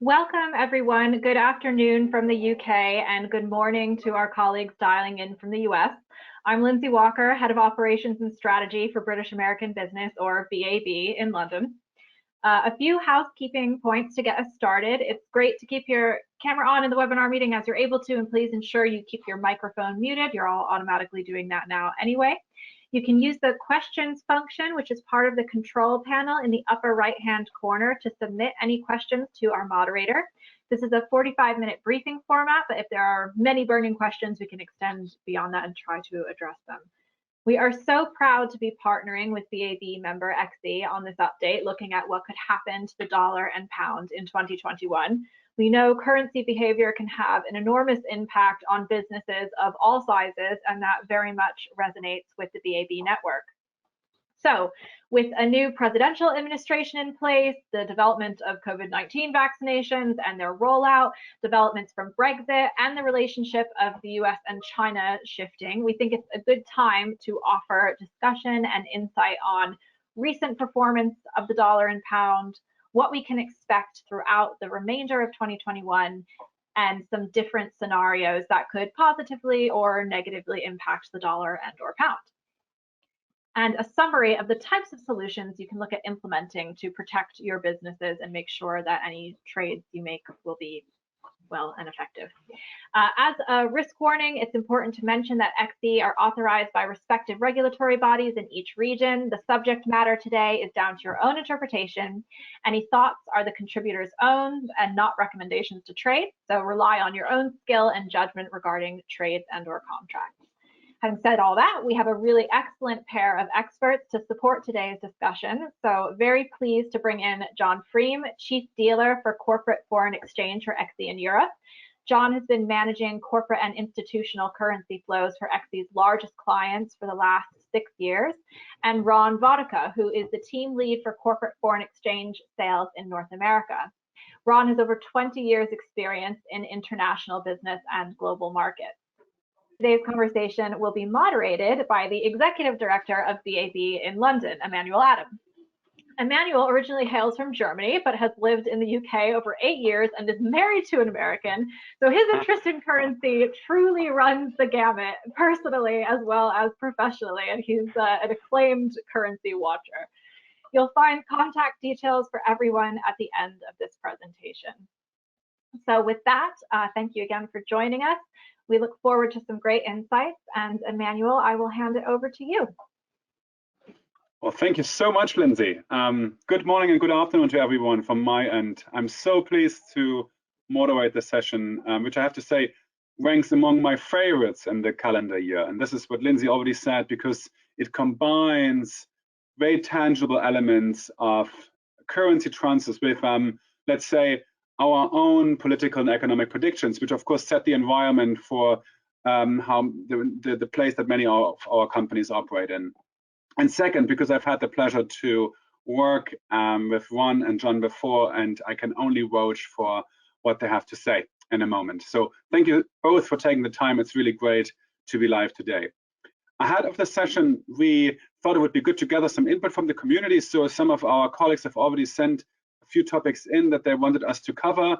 Welcome, everyone. Good afternoon from the UK and good morning to our colleagues dialing in from the US. I'm Lindsay Walker, Head of Operations and Strategy for British American Business, or BAB, in London. A few housekeeping points to get us started. It's great to keep your camera on in the webinar meeting as you're able to, and please ensure you keep your microphone muted. You're all automatically doing that now anyway. You can use the questions function, which is part of the control panel in the upper right-hand corner, to submit any questions to our moderator. This is a 45-minute briefing format, but if there are many burning questions, we can extend beyond that and try to address them. We are so proud to be partnering with BAB member XE on this update, looking at what could happen to the dollar and pound in 2021. We know currency behavior can have an enormous impact on businesses of all sizes, and that very much resonates with the BAB network. So, with a new presidential administration in place, the development of COVID-19 vaccinations and their rollout, developments from Brexit, and the relationship of the US and China shifting, we think it's a good time to offer discussion and insight on recent performance of the dollar and pound, what we can expect throughout the remainder of 2021, and some different scenarios that could positively or negatively impact the dollar and or pound. And a summary of the types of solutions you can look at implementing to protect your businesses and make sure that any trades you make will be well and effective. As a risk warning, it's important to mention that XE are authorized by respective regulatory bodies in each region. The subject matter today is down to your own interpretation. Any thoughts are the contributor's own and not recommendations to trade, so rely on your own skill and judgment regarding trades and or contracts. Having said all that, we have a really excellent pair of experts to support today's discussion. So very pleased to bring in John Freem, Chief Dealer for Corporate Foreign Exchange for XE in Europe. John has been managing corporate and institutional currency flows for XE's largest clients for the last 6 years. And Ron Vodicka, who is the team lead for corporate foreign exchange sales in North America. Ron has over 20 years experience in international business and global markets. Today's conversation will be moderated by the Executive Director of BAB in London, Emmanuel Adam. Emmanuel originally hails from Germany, but has lived in the UK over 8 years and is married to an American. So his interest in currency truly runs the gamut, personally as well as professionally, and he's an acclaimed currency watcher. You'll find contact details for everyone at the end of this presentation. So with that, thank you again for joining us. We look forward to some great insights, and Emmanuel, I will hand it over to you. Well, thank you so much, Lindsay. Good morning and good afternoon to everyone from my end. I'm so pleased to moderate the session, which I have to say ranks among my favorites in the calendar year. And this is what Lindsay already said, because it combines very tangible elements of currency transfers with, let's say, our own political and economic predictions, which of course set the environment for how the place that many of our companies operate in. And second, because I've had the pleasure to work with Ron and John before, and I can only vouch for what they have to say in a moment. So thank you both for taking the time. It's really great to be live today. Ahead of the session, we thought it would be good to gather some input from the community. So some of our colleagues have already sent a few topics in that they wanted us to cover.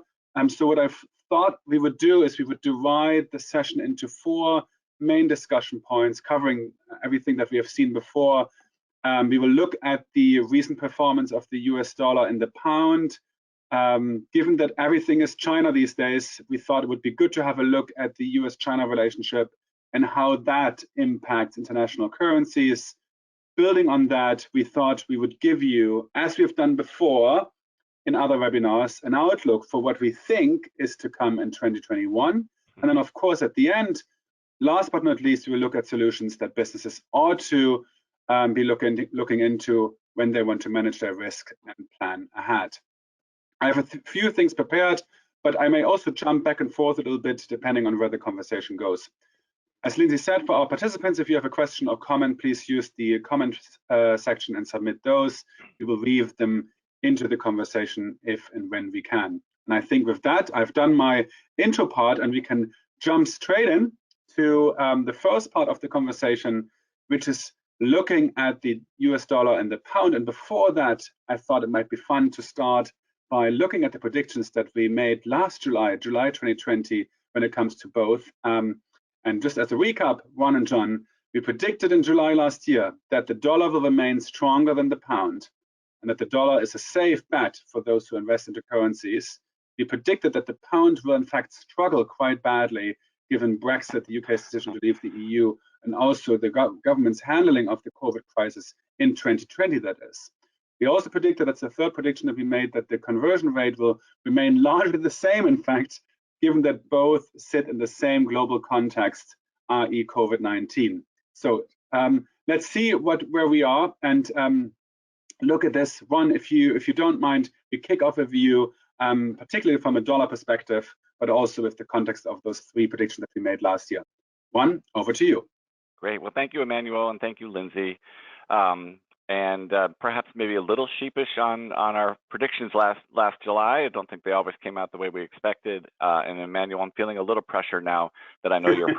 So what I've thought we would do is we would divide the session into 4 main discussion points, covering everything that we have seen before. We will look at the recent performance of the US dollar and the pound. Given that everything is China these days, we thought it would be good to have a look at the US-China relationship and how that impacts international currencies. Building on that, we thought we would give you, as we've done before in other webinars, an outlook for what we think is to come in 2021. And then, of course, at the end, last but not least, we will look at solutions that businesses ought to be looking into when they want to manage their risk and plan ahead. I have a few things prepared, but I may also jump back and forth a little bit depending on where the conversation goes. As Lindsay said, for our participants, if you have a question or comment, please use the comment section and submit those. We will weave them into the conversation if and when we can. And I think with that, I've done my intro part, and we can jump straight in to the first part of the conversation, which is looking at the US dollar and the pound. And before that, I thought it might be fun to start by looking at the predictions that we made last July 2020, when it comes to both. And just as a recap, Ron and John, we predicted in July last year that the dollar will remain stronger than the pound, and that the dollar is a safe bet for those who invest into currencies. We predicted that the pound will in fact struggle quite badly given Brexit, the UK's decision to leave the EU, and also the government's handling of the COVID crisis in 2020, that is. We also predicted, that's the third prediction that we made, that the conversion rate will remain largely the same, in fact, given that both sit in the same global context, i.e. COVID-19. So let's see where we are and look at this. One, if you don't mind, we kick off a view, particularly from a dollar perspective, but also with the context of those three predictions that we made last year. One, over to you. Great. Well, thank you, Emmanuel, and thank you, Lindsay. And perhaps maybe a little sheepish on our predictions last July. I don't think they always came out the way we expected. And Emmanuel, I'm feeling a little pressure now that I know your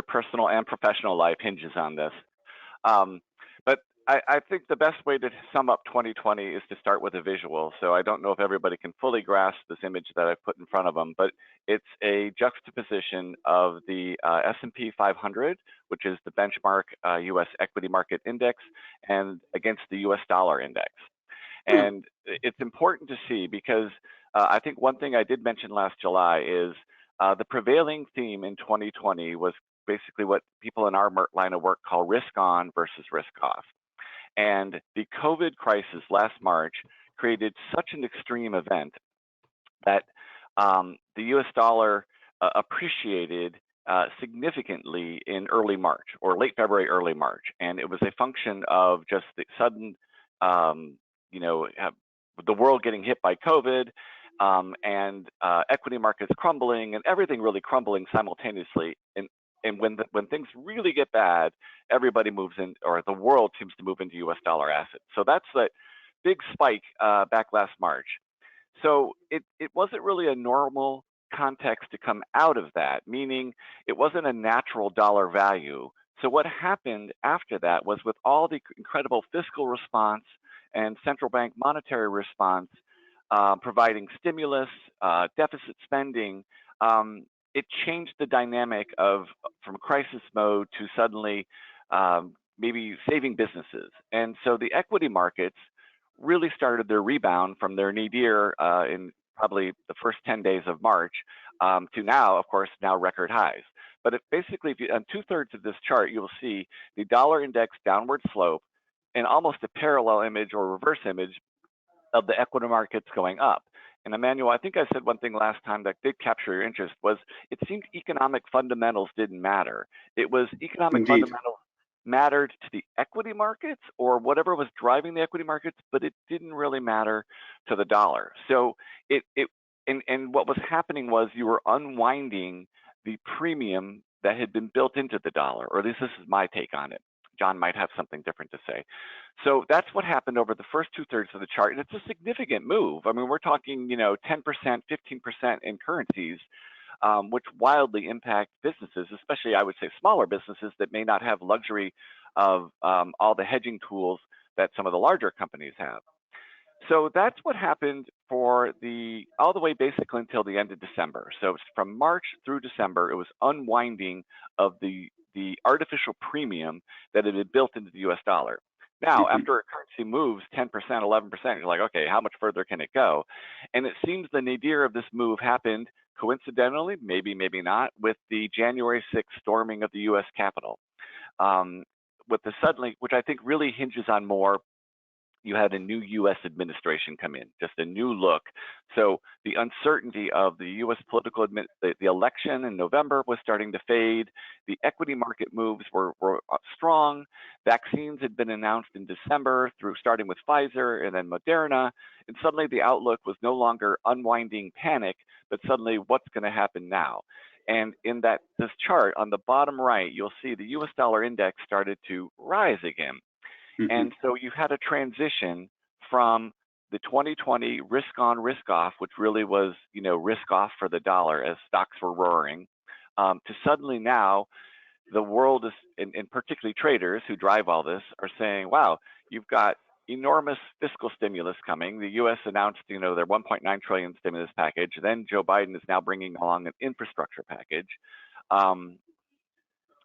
personal and professional life hinges on this. But I think the best way to sum up 2020 is to start with a visual. So I don't know if everybody can fully grasp this image that I've put in front of them, but it's a juxtaposition of the S&P 500, which is the benchmark US equity market index, and against the US dollar index. And it's important to see because I think one thing I did mention last July is the prevailing theme in 2020 was basically what people in our line of work call risk on versus risk off. And the COVID crisis last March created such an extreme event that the US dollar appreciated significantly in early March, or late February, early March. And it was a function of just the sudden, the world getting hit by COVID and equity markets crumbling and everything really crumbling simultaneously. And when things really get bad, everybody moves in, or the world seems to move into US dollar assets. So that's that big spike back last March. So it wasn't really a normal context to come out of that, meaning it wasn't a natural dollar value. So what happened after that was, with all the incredible fiscal response and central bank monetary response, providing stimulus, deficit spending, it changed the dynamic from crisis mode to suddenly maybe saving businesses. And so the equity markets really started their rebound from their nadir in probably the first 10 days of March to now, of course, now record highs. But basically, if you, on 2/3 of this chart, you will see the dollar index downward slope and almost a parallel image or reverse image of the equity markets going up. And Emmanuel, I think I said one thing last time that did capture your interest, was it seemed economic fundamentals didn't matter. It was economic fundamentals mattered to the equity markets or whatever was driving the equity markets, but it didn't really matter to the dollar. So and what was happening was you were unwinding the premium that had been built into the dollar, or at least this is my take on it. John might have something different to say. So that's what happened over the first 2/3 of the chart, and it's a significant move. I mean, we're talking, 10%, 15% in currencies, which wildly impact businesses, especially, I would say, smaller businesses that may not have luxury of all the hedging tools that some of the larger companies have. So that's what happened for all the way basically until the end of December. So from March through December, it was unwinding of the artificial premium that had been built into the US dollar. Now, after a currency moves 10%, 11%, you're like, okay, how much further can it go? And it seems the nadir of this move happened coincidentally, maybe not, with the January 6th storming of the US Capitol. Which I think really hinges on more, you had a new US administration come in, just a new look. So the uncertainty of the US political, the election in November was starting to fade. The equity market moves were strong. Vaccines had been announced in December, starting with Pfizer and then Moderna. And suddenly the outlook was no longer unwinding panic, but suddenly what's going to happen now? And in this chart on the bottom right, you'll see the US dollar index started to rise again. And so you had a transition from the 2020 risk on, risk off, which really was, risk off for the dollar as stocks were roaring, to suddenly now the world is, and particularly traders who drive all this, are saying, wow, you've got enormous fiscal stimulus coming. The U.S. announced, their 1.9 trillion stimulus package. Then Joe Biden is now bringing along an infrastructure package.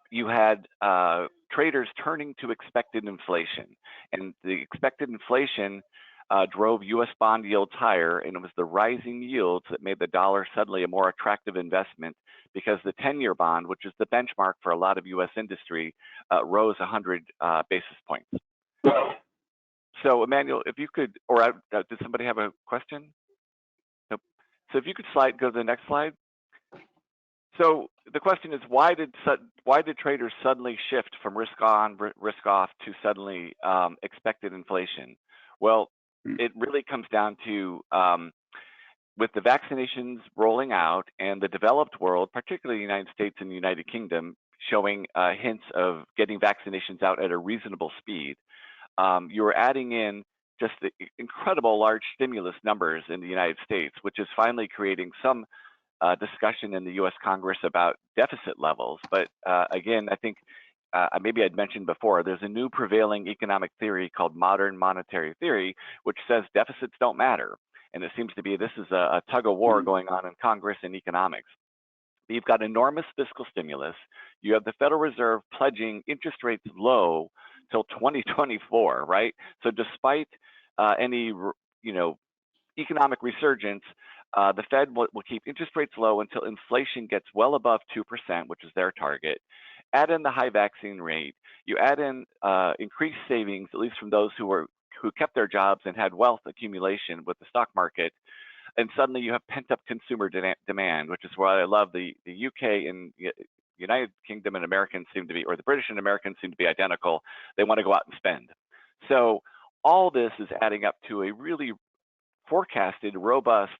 You had traders turning to expected inflation, and the expected inflation drove U.S. bond yields higher, and it was the rising yields that made the dollar suddenly a more attractive investment, because the 10-year bond, which is the benchmark for a lot of U.S. industry, rose 100 basis points. So, Emmanuel, if you could, or did somebody have a question? Nope. So if you could go to the next slide. So the question is, why did traders suddenly shift from risk on, risk off to suddenly expected inflation? Well, it really comes down to with the vaccinations rolling out and the developed world, particularly the United States and the United Kingdom, showing hints of getting vaccinations out at a reasonable speed. You were adding in just the incredible large stimulus numbers in the United States, which is finally creating some discussion in the U.S. Congress about deficit levels. But again, I think maybe I'd mentioned before, there's a new prevailing economic theory called modern monetary theory, which says deficits don't matter. And it seems to be this is a tug of war going on in Congress and economics. You've got enormous fiscal stimulus. You have the Federal Reserve pledging interest rates low till 2024, right? So despite any, economic resurgence, the Fed will keep interest rates low until inflation gets well above 2%, which is their target. Add in the high vaccine rate. You add in increased savings, at least from those who kept their jobs and had wealth accumulation with the stock market. And suddenly you have pent-up consumer demand, which is why I love the UK and United Kingdom and Americans seem to be, or the British and Americans seem to be identical. They want to go out and spend. So all this is adding up to a really forecasted, robust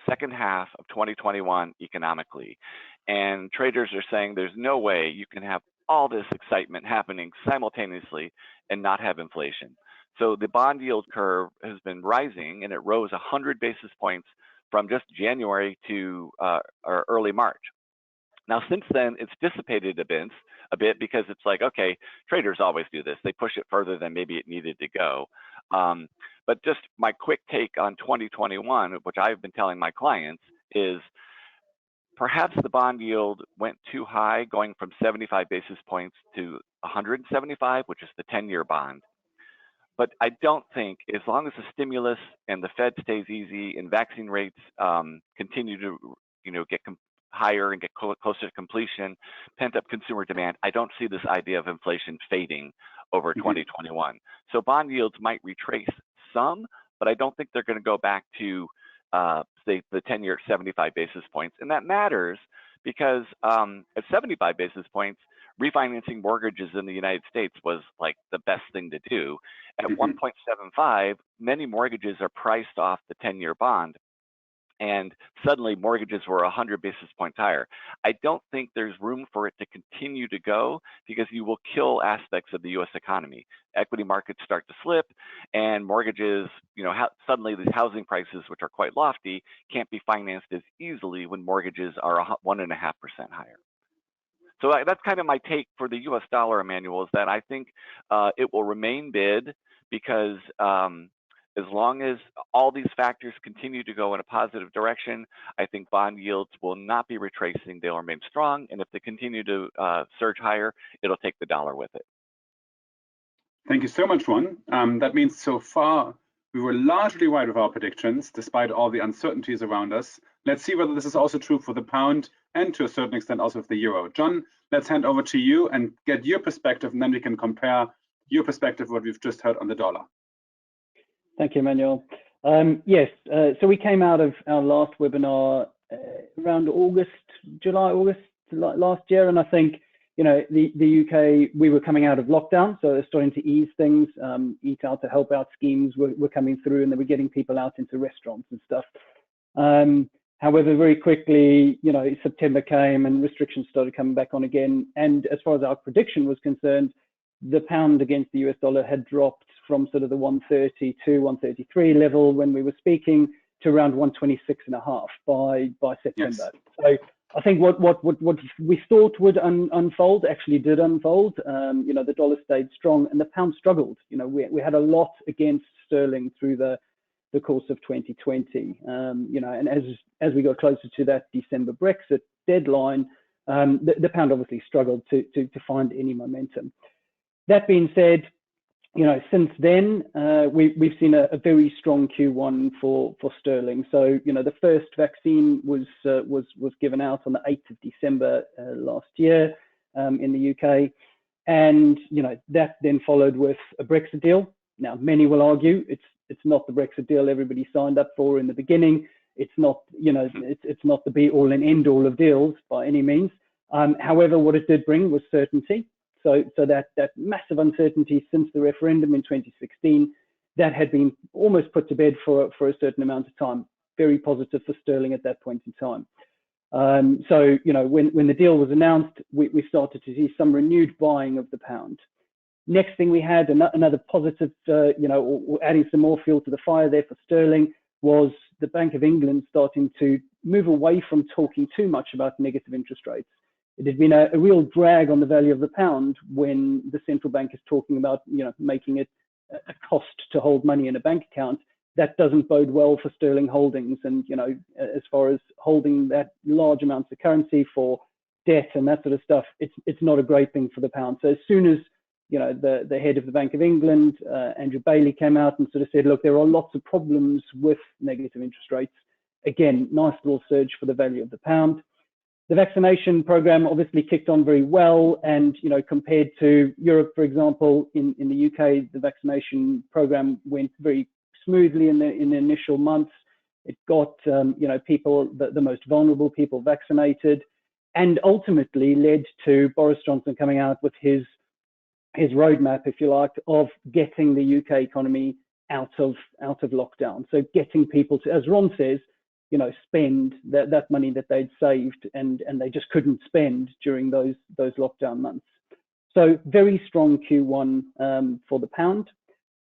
second half of 2021 economically. And traders are saying there's no way you can have all this excitement happening simultaneously and not have inflation. So the bond yield curve has been rising, and it rose 100 basis points from just January to or early March. Now, since then, it's dissipated a bit because it's like, okay, traders always do this. They push it further than maybe it needed to go. But just my quick take on 2021, which I've been telling my clients, is perhaps the bond yield went too high, going from 75 basis points to 175, which is the 10-year bond. But I don't think, as long as the stimulus and the Fed stays easy and vaccine rates continue to, get higher and get closer to completion, pent-up consumer demand, I don't see this idea of inflation fading over 2021. So bond yields might retrace some, but I don't think they're going to go back to, say, the 10-year at 75 basis points. And that matters because at 75 basis points, refinancing mortgages in the United States was like the best thing to do. At 1.75, many mortgages are priced off the 10-year bond, and suddenly mortgages were 100 basis points higher. I don't think there's room for it to continue to go because you will kill aspects of the U.S. economy. Equity markets start to slip, and mortgages, suddenly these housing prices, which are quite lofty, can't be financed as easily when mortgages are 1.5% higher. So that's kind of my take for the U.S. dollar, Emmanuel, is that I think it will remain bid because as long as all these factors continue to go in a positive direction, I think bond yields will not be retracing. They'll remain strong. And if they continue to surge higher, it'll take the dollar with it. Thank you so much, Ron. That means so far we were largely right with our predictions, despite all the uncertainties around us. Let's see whether this is also true for the pound and to a certain extent also for the euro. John, let's hand over to you and get your perspective, and then we can compare your perspective, what we've just heard on the dollar. Thank you, Emmanuel. Yes, so we came out of our last webinar around July, August last year, and I think, the UK, we were coming out of lockdown, so they're starting to ease things. Eat out to help out schemes were coming through, and they were getting people out into restaurants and stuff. However, very quickly, September came and restrictions started coming back on again. And as far as our prediction was concerned, the pound against the US dollar had dropped from sort of the 132, 133 level when we were speaking to around 126.5 by September. Yes. So I think what we thought would unfold actually did unfold. The dollar stayed strong and the pound struggled. We had a lot against sterling through the course of 2020. You know, and as we got closer to that December Brexit deadline, the pound obviously struggled to find any momentum. That being said, you know, since then we've seen a very strong Q1 for sterling. So, you know, the first vaccine was given out on the 8th of December last year in the UK, and you know, that then followed with a Brexit deal. Now, many will argue it's not the Brexit deal everybody signed up for in the beginning. It's not, you know, it's not the be all and end all of deals by any means. However, what it did bring was certainty. So that massive uncertainty since the referendum in 2016, that had been almost put to bed for a certain amount of time. Very positive for sterling at that point in time. So, you know, when the deal was announced, we started to see some renewed buying of the pound. Next thing we had, another positive, you know, or adding some more fuel to the fire there for sterling, was the Bank of England starting to move away from talking too much about negative interest rates. It had been a real drag on the value of the pound when the central bank is talking about, you know, making it a cost to hold money in a bank account. That doesn't bode well for sterling holdings. And, you know, as far as holding that large amounts of currency for debt and that sort of stuff, it's not a great thing for the pound. So as soon as, you know, the head of the Bank of England, Andrew Bailey, came out and sort of said, look, there are lots of problems with negative interest rates. Again, nice little surge for the value of the pound. The vaccination program obviously kicked on very well, and, you know, compared to Europe, for example, in the UK, the vaccination program went very smoothly in the initial months. It got you know, people, the most vulnerable people, vaccinated, and ultimately led to Boris Johnson coming out with his roadmap, if you like, of getting the UK economy out of lockdown. So getting people to, as Ron says, you know, spend that money that they'd saved and they just couldn't spend during those lockdown months. So very strong Q1 for the pound.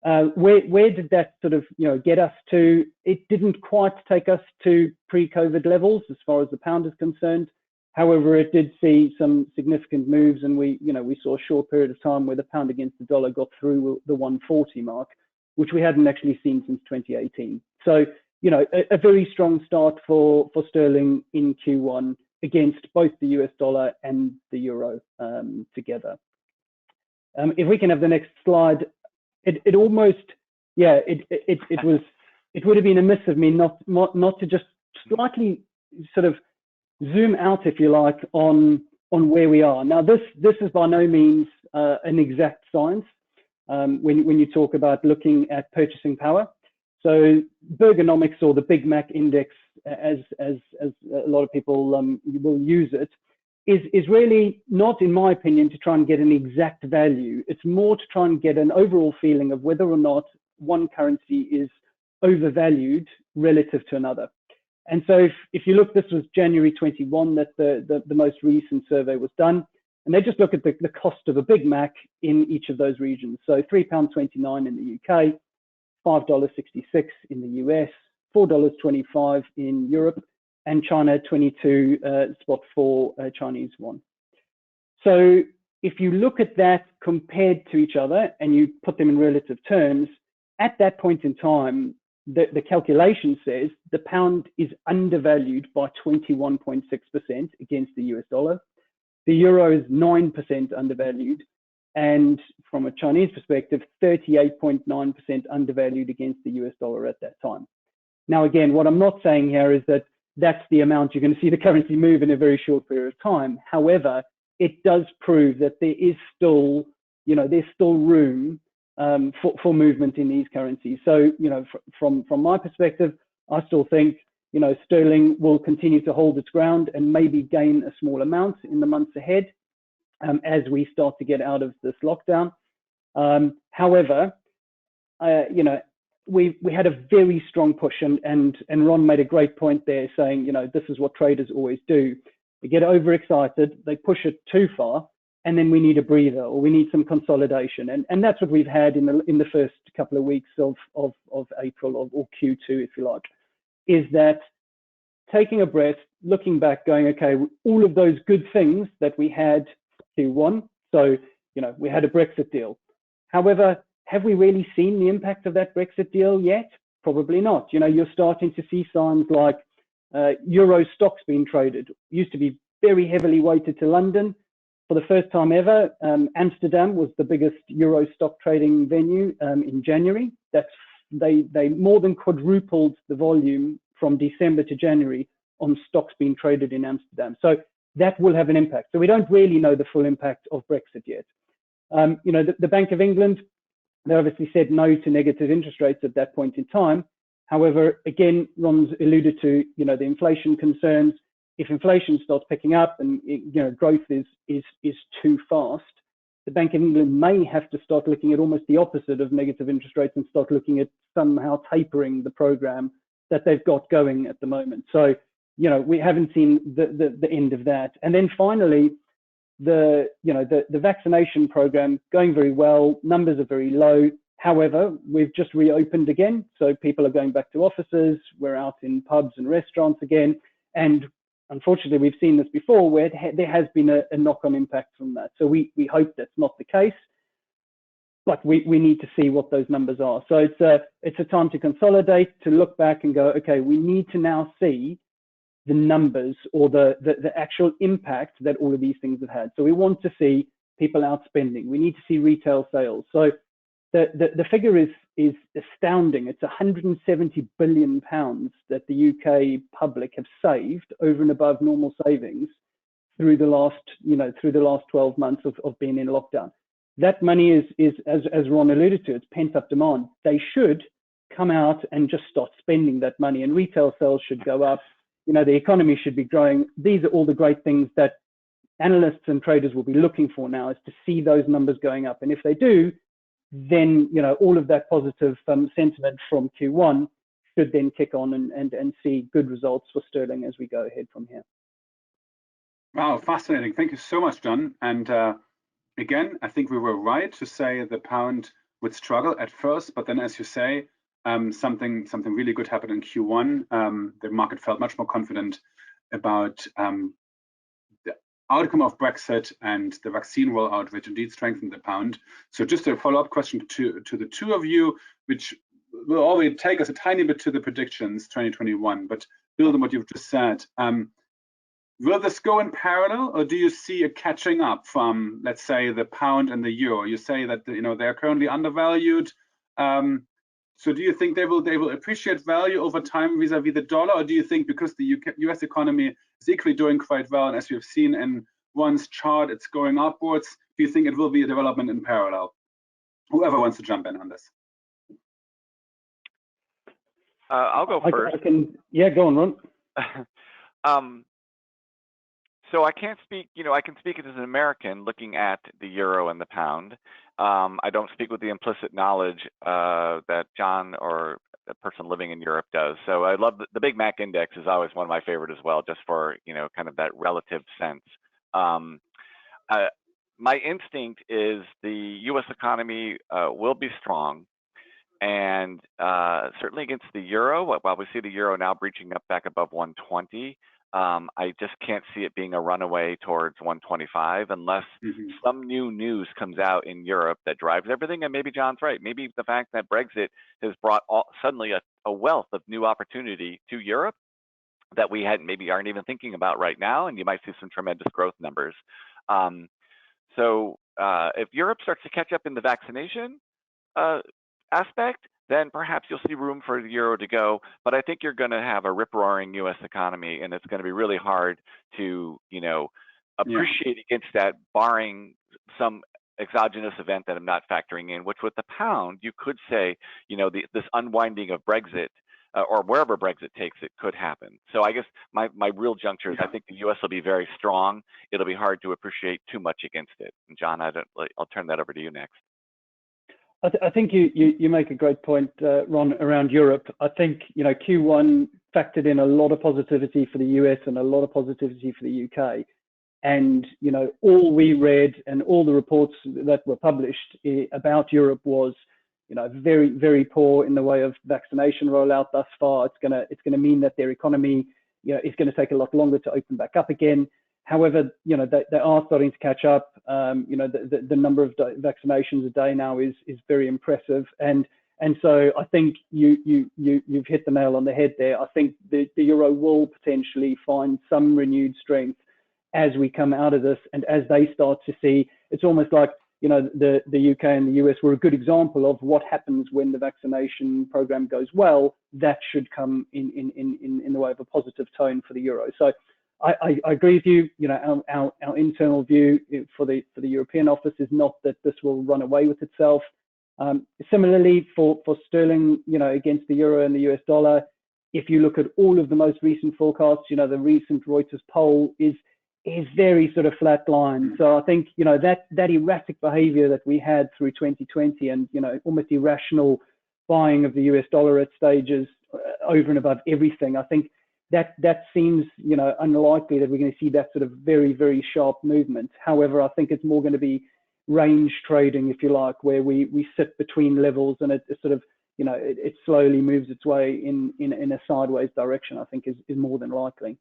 Where did that sort of, you know, get us to? It didn't quite take us to pre-COVID levels as far as the pound is concerned. However, it did see some significant moves, and we saw a short period of time where the pound against the dollar got through the 140 mark, which we hadn't actually seen since 2018. So, you know, a very strong start for sterling in Q1 against both the US dollar and the euro together. If we can have the next slide, it almost, yeah, it would have been amiss of me not to just slightly sort of zoom out, if you like, on where we are. Now, this is by no means an exact science when you talk about looking at purchasing power. So Bergonomics, or the Big Mac Index, as a lot of people will use it, is really not, in my opinion, to try and get an exact value. It's more to try and get an overall feeling of whether or not one currency is overvalued relative to another. And so if you look, this was January 21 that the most recent survey was done, and they just look at the cost of a Big Mac in each of those regions. So £3.29 in the UK, $5.66 in the US, $4.25 in Europe, and China 22.4 Chinese yuan. So if you look at that compared to each other and you put them in relative terms, at that point in time, the calculation says the pound is undervalued by 21.6% against the US dollar. The euro is 9% undervalued. And from a Chinese perspective, 38.9% undervalued against the US dollar at that time. Now, again, what I'm not saying here is that that's the amount you're going to see the currency move in a very short period of time. However, it does prove that there is still, you know, there's still room for movement in these currencies. So, you know, from my perspective, I still think, you know, sterling will continue to hold its ground and maybe gain a small amount in the months ahead as we start to get out of this lockdown. However, you know, we had a very strong push, and Ron made a great point there, saying, you know, this is what traders always do. They get overexcited, they push it too far, and then we need a breather, or we need some consolidation, and that's what we've had in the first couple of weeks of April, or Q2, if you like, is that taking a breath, looking back, going, okay, all of those good things that we had Q1. So, you know, we had a Brexit deal. However, have we really seen the impact of that Brexit deal yet? Probably not. You know, you're starting to see signs like Euro stocks being traded. Used to be very heavily weighted to London. For the first time ever, Amsterdam was the biggest Euro stock trading venue in January. They more than quadrupled the volume from December to January on stocks being traded in Amsterdam. So that will have an impact. So we don't really know the full impact of Brexit yet. You know, the Bank of England, they obviously said no to negative interest rates at that point in time. However, again, Ron's alluded to, you know, the inflation concerns. If inflation starts picking up and, you know, growth is too fast, the Bank of England may have to start looking at almost the opposite of negative interest rates and start looking at somehow tapering the program that they've got going at the moment. So, you know, we haven't seen the end of that. And then finally, the vaccination program going very well. Numbers are very low. However, we've just reopened again, so people are going back to offices. We're out in pubs and restaurants again, and unfortunately, we've seen this before where there has been a knock-on impact from that. So we hope that's not the case, but we need to see what those numbers are. So it's a time to consolidate, to look back and go, okay, we need to now see the numbers or the actual impact that all of these things have had. So we want to see people out spending. We need to see retail sales. So the figure is astounding. It's 170 billion pounds that the UK public have saved over and above normal savings through the last 12 months of being in lockdown. That money is as Ron alluded to, it's pent up demand. They should come out and just start spending that money, and retail sales should go up. You know, the economy should be growing. These are all the great things that analysts and traders will be looking for now, is to see those numbers going up. And if they do, then, you know, all of that positive sentiment from Q1 should then kick on and see good results for sterling as we go ahead from here. Wow, fascinating. Thank you so much, John. And again, I think we were right to say the pound would struggle at first, but then, as you say, something really good happened in Q1. The market felt much more confident about the outcome of Brexit and the vaccine rollout, which indeed strengthened the pound. So just a follow-up question to the two of you, which will always take us a tiny bit to the predictions 2021, but build on what you've just said. Will this go in parallel, or do you see a catching up from, let's say, the pound and the euro? You say that, you know, they are currently undervalued. So do you think they will appreciate value over time vis-a-vis the dollar, or do you think because the US economy is equally doing quite well, and as you've seen in Ron's chart, it's going upwards, do you think it will be a development in parallel? Whoever wants to jump in on this. I'll go first. Yeah, go on, Ron. So I can't speak, you know, I can speak as an American looking at the euro and the pound. I don't speak with the implicit knowledge that John or a person living in Europe does. So I love the Big Mac Index is always one of my favorite as well, just for, you know, kind of that relative sense. My instinct is the U.S. economy will be strong, and certainly against the euro. While we see the euro now breaching up back above 120. I just can't see it being a runaway towards 125 unless some new news comes out in Europe that drives everything. And maybe John's right. Maybe the fact that Brexit has brought suddenly a wealth of new opportunity to Europe that we maybe aren't even thinking about right now, and you might see some tremendous growth numbers. So if Europe starts to catch up in the vaccination aspect, then perhaps you'll see room for the euro to go. But I think you're going to have a rip-roaring U.S. economy, and it's going to be really hard to, you know, appreciate against that, barring some exogenous event that I'm not factoring in, which with the pound, you could say, you know, this unwinding of Brexit or wherever Brexit takes it could happen. So I guess my real juncture is I think the U.S. will be very strong. It'll be hard to appreciate too much against it. And John, I'll turn that over to you next. I think you make a great point, Ron, around Europe. I think, you know, Q1 factored in a lot of positivity for the US and a lot of positivity for the UK. And, you know, all we read and all the reports that were published about Europe was, you know, very, very poor in the way of vaccination rollout thus far. It's gonna mean that their economy, you know, is going to take a lot longer to open back up again. However, you know, they are starting to catch up. You know, the number of vaccinations a day now is very impressive, and so I think you've hit the nail on the head there. I think the euro will potentially find some renewed strength as we come out of this, and as they start to see. It's almost like, you know, the UK and the US were a good example of what happens when the vaccination program goes well. That should come in the way of a positive tone for the euro. So I agree with you. You know, our internal view for the European office is not that this will run away with itself. Similarly, for sterling, you know, against the euro and the US dollar, if you look at all of the most recent forecasts, you know, the recent Reuters poll is very sort of flat line. So I think, you know, that erratic behavior that we had through 2020 and, you know, almost irrational buying of the US dollar at stages over and above everything, I think that seems, you know, unlikely that we're going to see that sort of very, very sharp movement. However, I think it's more going to be range trading, if you like, where we sit between levels and it sort of, you know, it slowly moves its way in a sideways direction, I think is more than likely.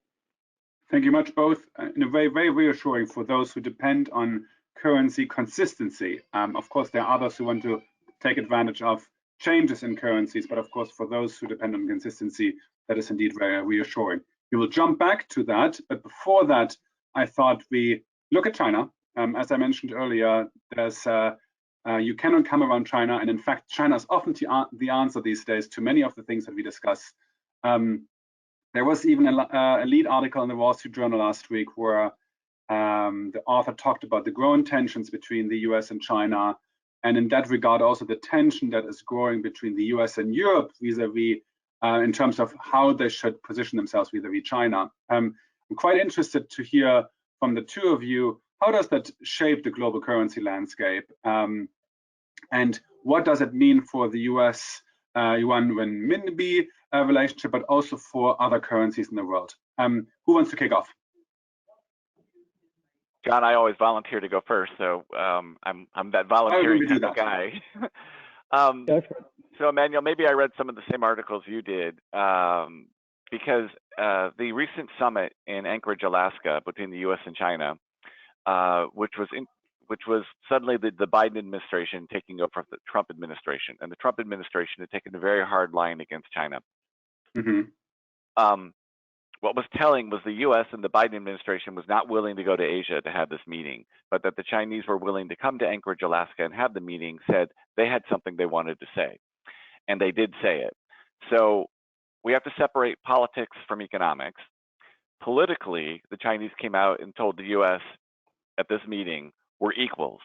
Thank you much both. In a very, very reassuring for those who depend on currency consistency. Of course, there are others who want to take advantage of changes in currencies, but of course, for those who depend on consistency, that is indeed very reassuring. We will jump back to that, but before that, I thought we look at China. As I mentioned earlier, there's you cannot come around China, and in fact, China is often the answer these days to many of the things that we discuss. There was even a lead article in the Wall Street Journal last week where the author talked about the growing tensions between the US and China, and in that regard, also the tension that is growing between the US and Europe vis-a-vis in terms of how they should position themselves vis-a-vis China. I'm quite interested to hear from the two of you, how does that shape the global currency landscape? And what does it mean for the US yuan renminbi relationship, but also for other currencies in the world? Who wants to kick off? John, I always volunteer to go first, so I'm that volunteering type of guy. So Emmanuel, maybe I read some of the same articles you did, because the recent summit in Anchorage, Alaska, between the U.S. and China, which was suddenly the Biden administration taking over the Trump administration, and the Trump administration had taken a very hard line against China. Mm-hmm. What was telling was the U.S. and the Biden administration was not willing to go to Asia to have this meeting, but that the Chinese were willing to come to Anchorage, Alaska and have the meeting, said they had something they wanted to say. And they did say it. So we have to separate politics from economics. Politically, the Chinese came out and told the U.S. at this meeting, we're equals.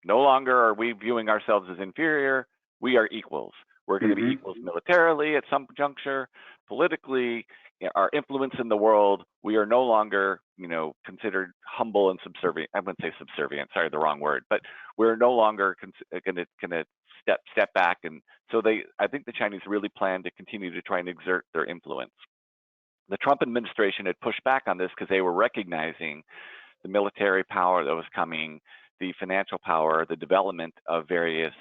No longer are we viewing ourselves as inferior, we are equals. We're going to be equals militarily at some juncture, politically, our influence in the world, we are no longer, you know, considered humble and subservient. I wouldn't say subservient, sorry, the wrong word, but we're no longer going to step back. And so I think the Chinese really plan to continue to try and exert their influence. The Trump administration had pushed back on this because they were recognizing the military power that was coming, the financial power, the development of various,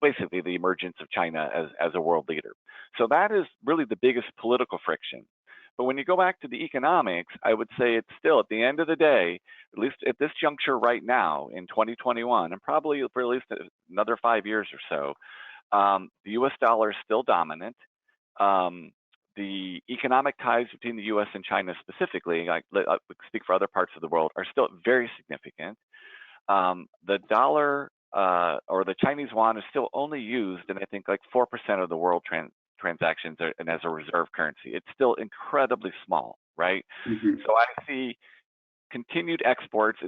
basically the emergence of China as a world leader. So that is really the biggest political friction. But when you go back to the economics, I would say it's still, at the end of the day, at least at this juncture right now in 2021, and probably for at least another 5 years or so, the US dollar is still dominant. The economic ties between the US and China specifically, I speak for other parts of the world, are still very significant. The dollar or the Chinese yuan is still only used in, I think, like 4% of the world transactions and as a reserve currency. It's still incredibly small, right? So I see continued exports.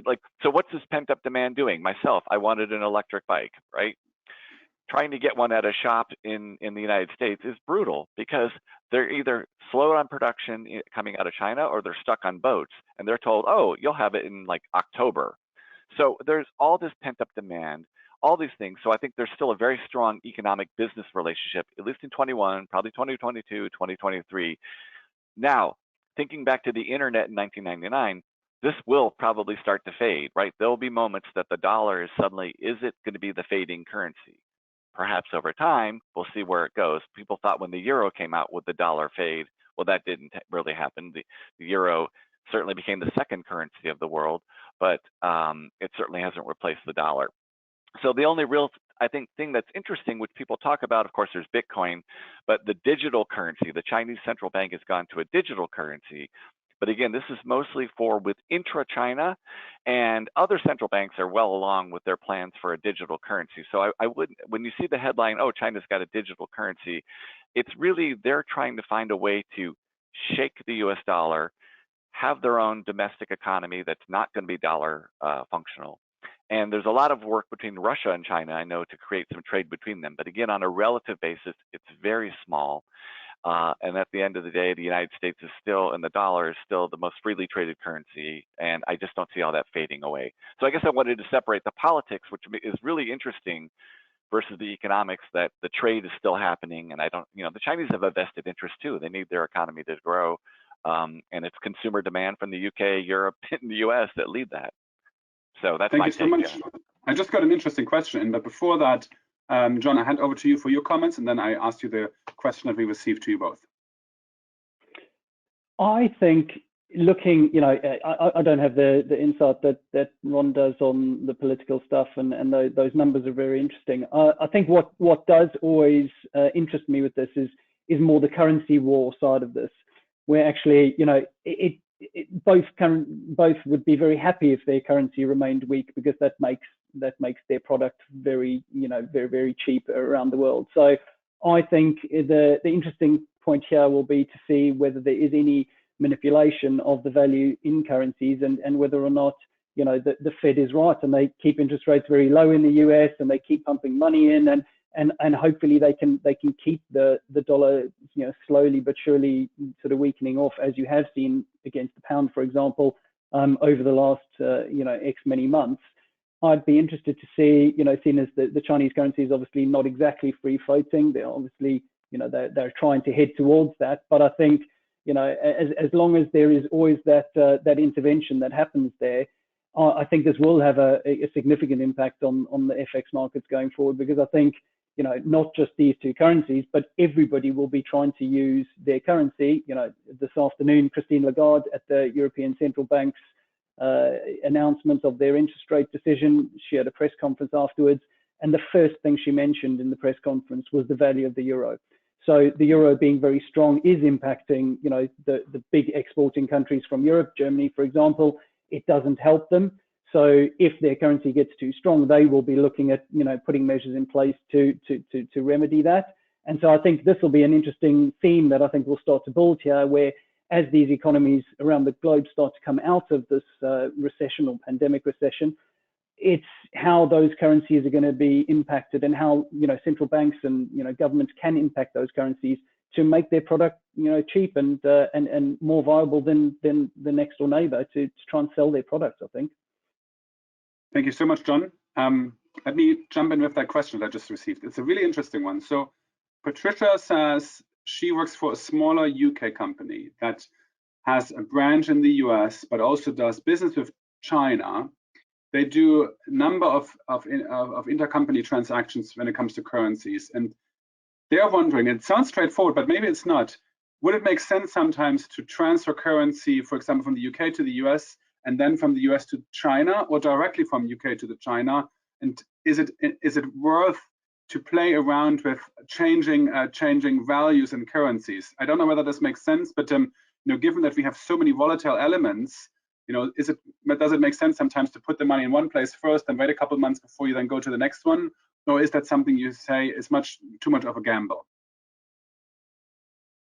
So what's this pent-up demand doing? Myself, I wanted an electric bike, right? Trying to get one at a shop in the United States is brutal because they're either slow on production coming out of China or they're stuck on boats and they're told, oh, you'll have it in like October. So there's all this pent-up demand, all these things. So I think there's still a very strong economic business relationship, at least in 21, probably 2022, 2023. Now, thinking back to the internet in 1999, this will probably start to fade, right? There'll be moments that the dollar is suddenly, is it going to be the fading currency? Perhaps over time, we'll see where it goes. People thought when the euro came out, would the dollar fade? Well, that didn't really happen. The euro certainly became the second currency of the world, but it certainly hasn't replaced the dollar. So the only real, I think, thing that's interesting, which people talk about, of course, there's Bitcoin, but the digital currency, the Chinese central bank has gone to a digital currency. But again, this is mostly for with intra-China, and other central banks are well along with their plans for a digital currency. So I would, when you see the headline, oh, China's got a digital currency, it's really they're trying to find a way to shake the US dollar, have their own domestic economy that's not going to be dollar functional. And there's a lot of work between Russia and China, I know, to create some trade between them. But again, on a relative basis, it's very small. And at the end of the day, the United States is still, and the dollar is still the most freely traded currency. And I just don't see all that fading away. So I guess I wanted to separate the politics, which is really interesting, versus the economics, that the trade is still happening. And I don't, you know, the Chinese have a vested interest too. They need their economy to grow. And it's consumer demand from the UK, Europe, and the US that lead that. So that's my take. Thank you so much. I just got an interesting question in, but before that, John, I hand over to you for your comments, and then I asked you the question that we received to you both. I think looking, you know, I don't have the insight that Ron does on the political stuff, and those numbers are very interesting. I think what does always interest me with this is more the currency war side of this, where actually, you know, both would be very happy if their currency remained weak, because that makes their product very, you know, very cheap around the world. So I think the interesting point here will be to see whether there is any manipulation of the value in currencies, and whether or not, you know, the Fed is right and they keep interest rates very low in the US and they keep pumping money in, and hopefully they can keep the dollar, you know, slowly but surely sort of weakening off, as you have seen against the pound, for example, over the last you know, X many months. I'd be interested to see, you know, seeing as the Chinese currency is obviously not exactly free floating, they're obviously, you know, they're trying to head towards that. But I think, you know, as long as there is always that intervention that happens there, I think this will have a significant impact on the FX markets going forward, because I think, you know, not just these two currencies, but everybody will be trying to use their currency. You know, this afternoon, Christine Lagarde at the European Central Bank's announcement of their interest rate decision, she had a press conference afterwards, and the first thing she mentioned in the press conference was the value of the euro. So the euro being very strong is impacting, you know, the big exporting countries from Europe, Germany, for example. It doesn't help them. So if their currency gets too strong, they will be looking at, you know, putting measures in place to remedy that. And so I think this will be an interesting theme that I think will start to build here, where as these economies around the globe start to come out of this recession or pandemic recession, it's how those currencies are going to be impacted, and how, you know, central banks and, you know, governments can impact those currencies to make their product, you know, cheap and more viable than the next door neighbor to try and sell their products, I think. Thank you so much, John. Let me jump in with that question that I just received. It's a really interesting one. So Patricia says she works for a smaller UK company that has a branch in the US, but also does business with China. They do a number of intercompany transactions when it comes to currencies. And they're wondering, it sounds straightforward, but maybe it's not. Would it make sense sometimes to transfer currency, for example, from the UK to the US, and then from the US to China, or directly from UK to the China? And is it worth to play around with changing values and currencies? I don't know whether this makes sense, but you know, given that we have so many volatile elements, you know, does it make sense sometimes to put the money in one place first and wait a couple of months before you then go to the next one? Or is that something you say is too much of a gamble?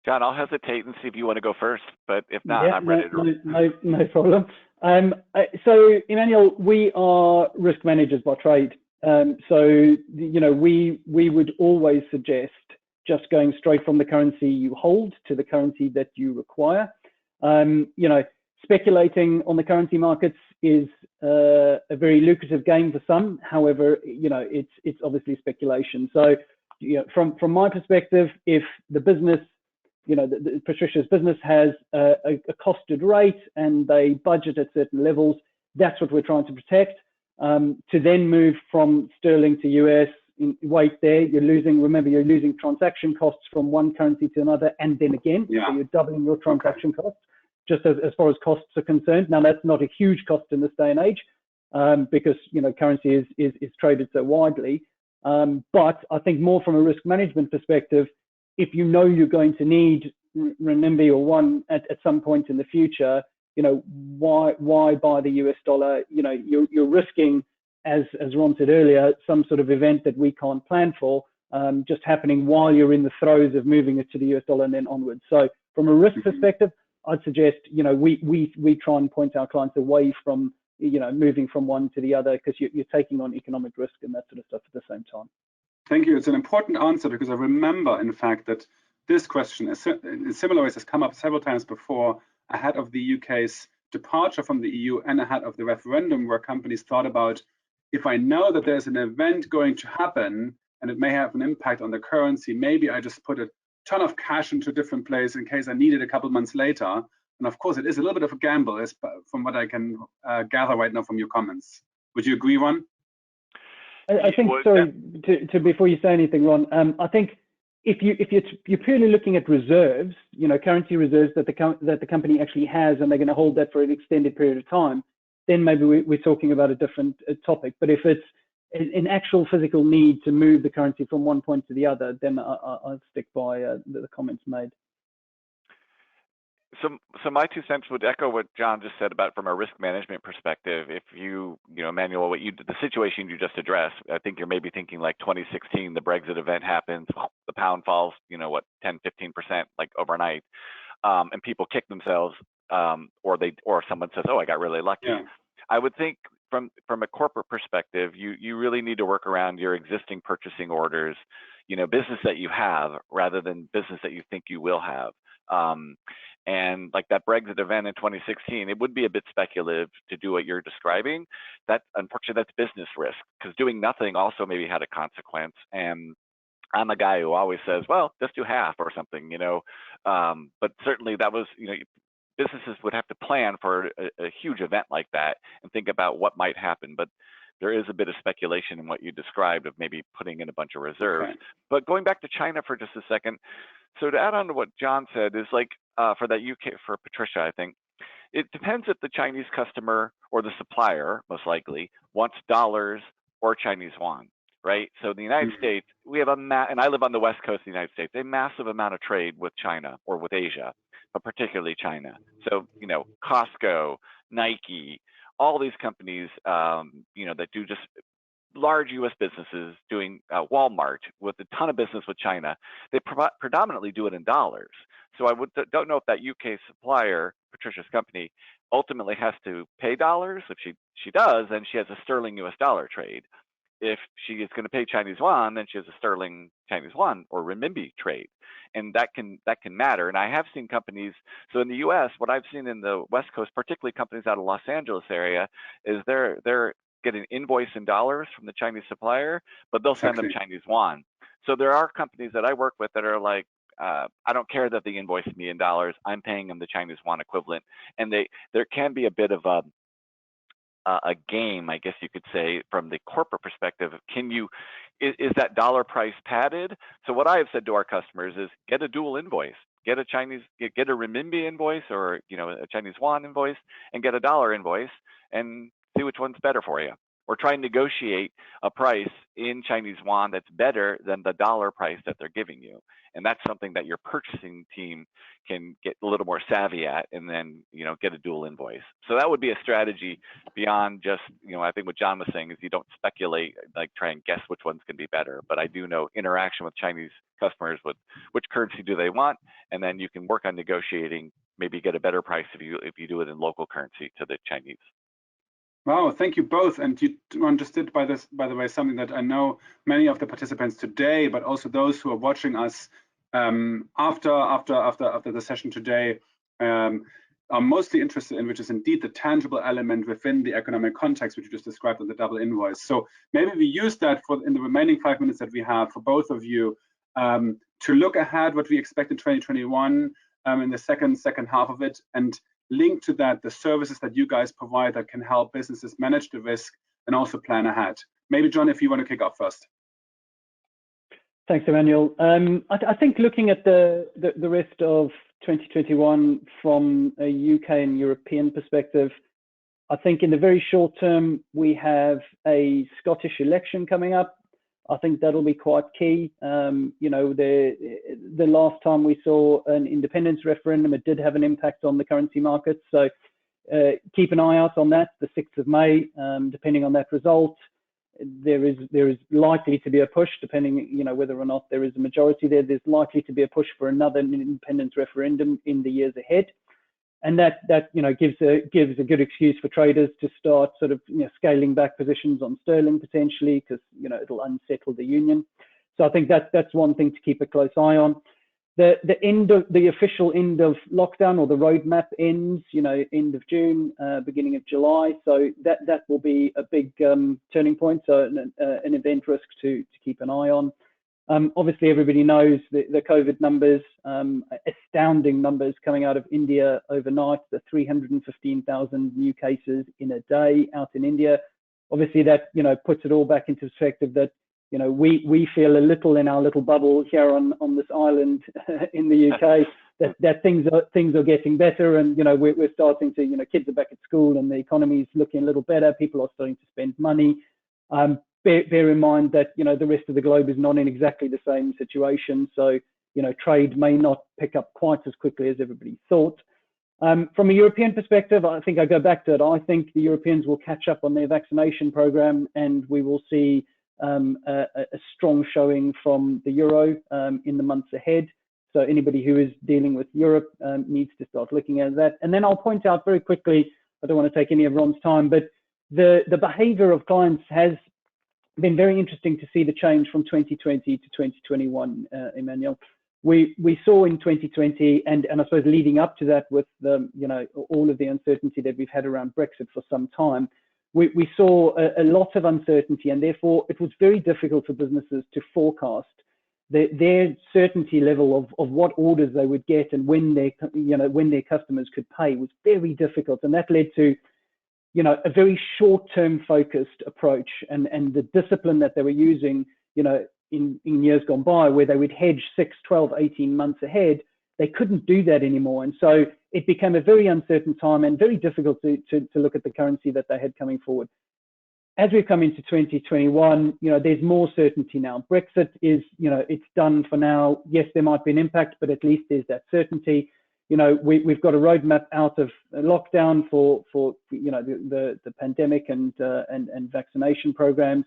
John, I'll hesitate and see if you want to go first, but if not, yeah, I'm ready to. No problem. So, Emmanuel, we are risk managers by trade. So, you know, we would always suggest just going straight from the currency you hold to the currency that you require. You know, speculating on the currency markets is a very lucrative game for some. However, you know, it's obviously speculation. So, you know, from my perspective, if the business, you know, Patricia's business has a costed rate and they budget at certain levels, that's what we're trying to protect. To then move from sterling to US, wait there, remember, you're losing transaction costs from one currency to another, and then again, so you're doubling your transaction costs. just as far as costs are concerned. Now, that's not a huge cost in this day and age, because currency is traded so widely. But I think more from a risk management perspective, if you know you're going to need renminbi or won at some point in the future, why buy the US dollar? You're risking, as Ron said earlier, some sort of event that we can't plan for, just happening while you're in the throes of moving it to the US dollar and then onwards. So from a risk perspective, I'd suggest we try and point our clients away from moving from one to the other, because you're taking on economic risk and that sort of stuff at the same time. Thank you. It's an important answer, because I remember, in fact, that this question, in similar ways, has come up several times before, ahead of the UK's departure from the EU and ahead of the referendum, where companies thought about, if I know that there's an event going to happen and it may have an impact on the currency, maybe I just put a ton of cash into a different place in case I need it a couple months later. And of course, it is a little bit of a gamble, from what I can gather right now from your comments. Would you agree, Ron? I think, sorry, before you say anything, Ron, I think if you're purely looking at reserves, currency reserves that the company actually has, and they're going to hold that for an extended period of time, then maybe we're talking about a different topic. But if it's an actual physical need to move the currency from one point to the other, then I'll stick by the comments made. So my 2 cents would echo what John just said about from a risk management perspective. If Emmanuel, the situation you just addressed, I think you're maybe thinking like 2016, the Brexit event happens, the pound falls, 10, 15% like overnight, and people kick themselves, or someone says, oh, I got really lucky. Yeah. I would think from a corporate perspective, you really need to work around your existing purchasing orders, business that you have rather than business that you think you will have. And like that Brexit event in 2016, it would be a bit speculative to do what you're describing. That, unfortunately, that's business risk, because doing nothing also maybe had a consequence. And I'm a guy who always says, well, just do half or something, but certainly that was, businesses would have to plan for a huge event like that and think about what might happen. But there is a bit of speculation in what you described of maybe putting in a bunch of reserves. Okay. But going back to China for just a second, so to add on to what John said is like, for that UK, for Patricia, I think, it depends if the Chinese customer or the supplier, most likely, wants dollars or Chinese yuan, right? So in the United States, we have and I live on the West Coast of the United States, a massive amount of trade with China or with Asia, but particularly China. So, Costco, Nike, all these companies, that do just large U.S. businesses doing Walmart with a ton of business with China, they predominantly do it in dollars. So I don't know if that UK supplier, Patricia's company, ultimately has to pay dollars. If she does, then she has a sterling US dollar trade. If she is going to pay Chinese yuan, then she has a sterling Chinese yuan or renminbi trade, and that can matter. And I have seen companies. So in the U.S., what I've seen in the West Coast, particularly companies out of Los Angeles area, is they're getting invoice in dollars from the Chinese supplier, but they'll send them Chinese yuan. So there are companies that I work with that are like, I don't care that they invoice me in dollars. I'm paying them the Chinese yuan equivalent, and there can be a bit of a game, I guess you could say, from the corporate perspective. Is that dollar price padded? So what I have said to our customers is get a dual invoice, get a renminbi invoice or a Chinese yuan invoice, and get a dollar invoice, and see which one's better for you. Or try and negotiate a price in Chinese yuan that's better than the dollar price that they're giving you. And that's something that your purchasing team can get a little more savvy at, and then get a dual invoice. So that would be a strategy beyond just, I think what John was saying is you don't speculate, like try and guess which one's going to be better. But I do know interaction with Chinese customers with which currency do they want, and then you can work on negotiating, maybe get a better price if you do it in local currency to the Chinese. Wow, thank you both. And you understood by the way, something that I know many of the participants today, but also those who are watching us after the session today, are mostly interested in, which is indeed the tangible element within the economic context, which you just described on the double invoice. So maybe we use that in the remaining 5 minutes that we have for both of you to look ahead what we expect in 2021 in the second half of it, and link to that the services that you guys provide that can help businesses manage the risk and also plan ahead. Maybe John, if you want to kick off first. Thanks, Emmanuel. I think looking at the rest of 2021 from a UK and European perspective. I think in the very short term, we have a Scottish election coming up. I think that'll be quite key. You know, the last time we saw an independence referendum, it did have an impact on the currency markets. So keep an eye out on that, the 6th of May, depending on that result. There is likely to be a push, depending, you know, whether or not there is a majority there. There's likely to be a push for another independence referendum in the years ahead. And that you know gives a good excuse for traders to start sort of, you know, scaling back positions on sterling potentially, because, you know, it'll unsettle the union. So I think that's one thing to keep a close eye on. The official end of lockdown, or the roadmap ends, you know, end of June, beginning of July. So that will be a big turning point. So an event risk to keep an eye on. Obviously, everybody knows the COVID numbers, astounding numbers coming out of India overnight, the 315,000 new cases in a day out in India. Obviously, that, you know, puts it all back into perspective that, you know, we feel a little in our little bubble here on this island in the UK that things are getting better, and, you know, we're starting to, you know, kids are back at school and the economy is looking a little better. People are starting to spend money. Bear in mind that, you know, the rest of the globe is not in exactly the same situation. So, you know, trade may not pick up quite as quickly as everybody thought. From a European perspective, I think I go back to it. I think the Europeans will catch up on their vaccination program, and we will see a strong showing from the euro in the months ahead. So anybody who is dealing with Europe needs to start looking at that. And then I'll point out very quickly, I don't want to take any of Ron's time, but the behavior of clients has been very interesting to see the change from 2020 to 2021, Emmanuel. We saw in 2020, and I suppose leading up to that, with the, you know, all of the uncertainty that we've had around Brexit for some time, we saw a lot of uncertainty, and therefore it was very difficult for businesses to forecast their certainty level of what orders they would get and when their customers could pay was very difficult, and that led to, you know, a very short-term focused approach, and the discipline that they were using, you know, in years gone by, where they would hedge 6, 12, 18 months ahead. They couldn't do that anymore. And so it became a very uncertain time and very difficult to look at the currency that they had coming forward. As we've come into 2021, you know, there's more certainty now. Brexit is, you know, it's done for now. Yes, there might be an impact, but at least there's that certainty. You know, we've got a roadmap out of lockdown for you know, the pandemic and vaccination programs.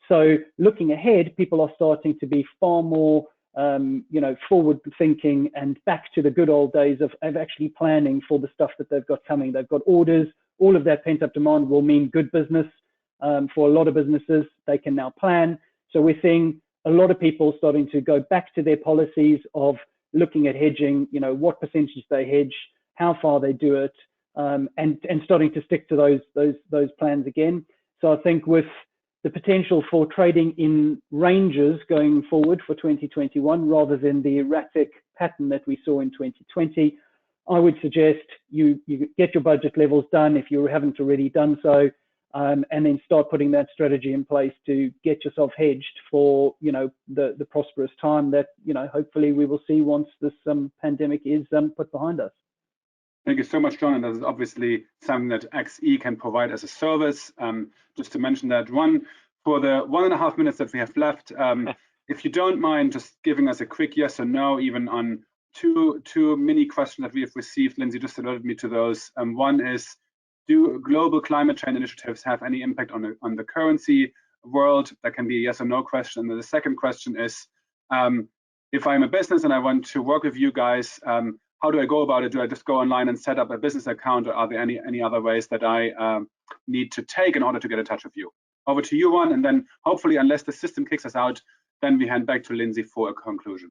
So looking ahead, people are starting to be far more you know, forward thinking and back to the good old days of actually planning for the stuff that they've got coming. They've got orders. All of that pent up demand will mean good business for a lot of businesses. They can now plan. So we're seeing a lot of people starting to go back to their policies of looking at hedging, you know, what percentage they hedge, how far they do it, and starting to stick to those plans again. So I think with the potential for trading in ranges going forward for 2021, rather than the erratic pattern that we saw in 2020, I would suggest you get your budget levels done if you haven't already done so, and then start putting that strategy in place to get yourself hedged for, you know, the prosperous time that, you know, hopefully we will see once this pandemic is put behind us. Thank you so much, John. And that is obviously something that XE can provide as a service. Just to mention that, for the 1.5 minutes that we have left, if you don't mind just giving us a quick yes or no, even on two mini questions that we have received. Lindsay just alerted me to those. One is, do global climate change initiatives have any impact on the currency world? That can be a yes or no question. And the second question is, if I'm a business and I want to work with you guys, how do I go about it? Do I just go online and set up a business account, or are there any other ways that I need to take in order to get in touch with you? Over to you, Juan, and then hopefully, unless the system kicks us out, then we hand back to Lindsay for a conclusion.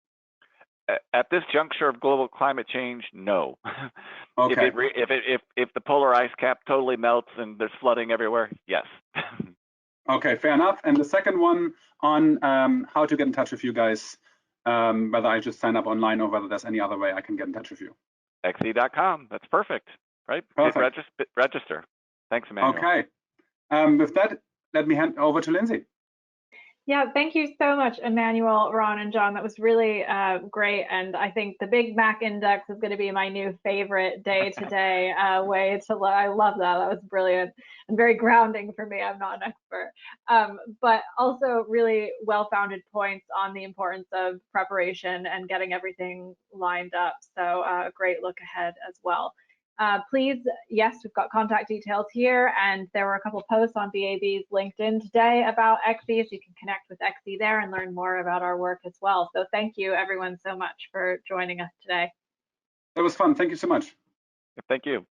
At this juncture of global climate change, no. Okay. If the polar ice cap totally melts and there's flooding everywhere, yes. Okay, fair enough. And the second one on how to get in touch with you guys, whether I just sign up online or whether there's any other way I can get in touch with you. XE.com. That's perfect, right? Perfect. Register. Thanks, Emmanuel. Okay. With that, let me hand over to Lindsay. Yeah, thank you so much, Emmanuel, Ron, and John. That was really great. And I think the Big Mac Index is going to be my new favorite day-to-day way to learn. I love that. That was brilliant and very grounding for me. I'm not an expert. But also really well-founded points on the importance of preparation and getting everything lined up. So a great look ahead as well. Please, yes, we've got contact details here, and there were a couple posts on BAB's LinkedIn today about XE, so you can connect with XE there and learn more about our work as well. So thank you everyone so much for joining us today. That was fun. Thank you so much. Thank you.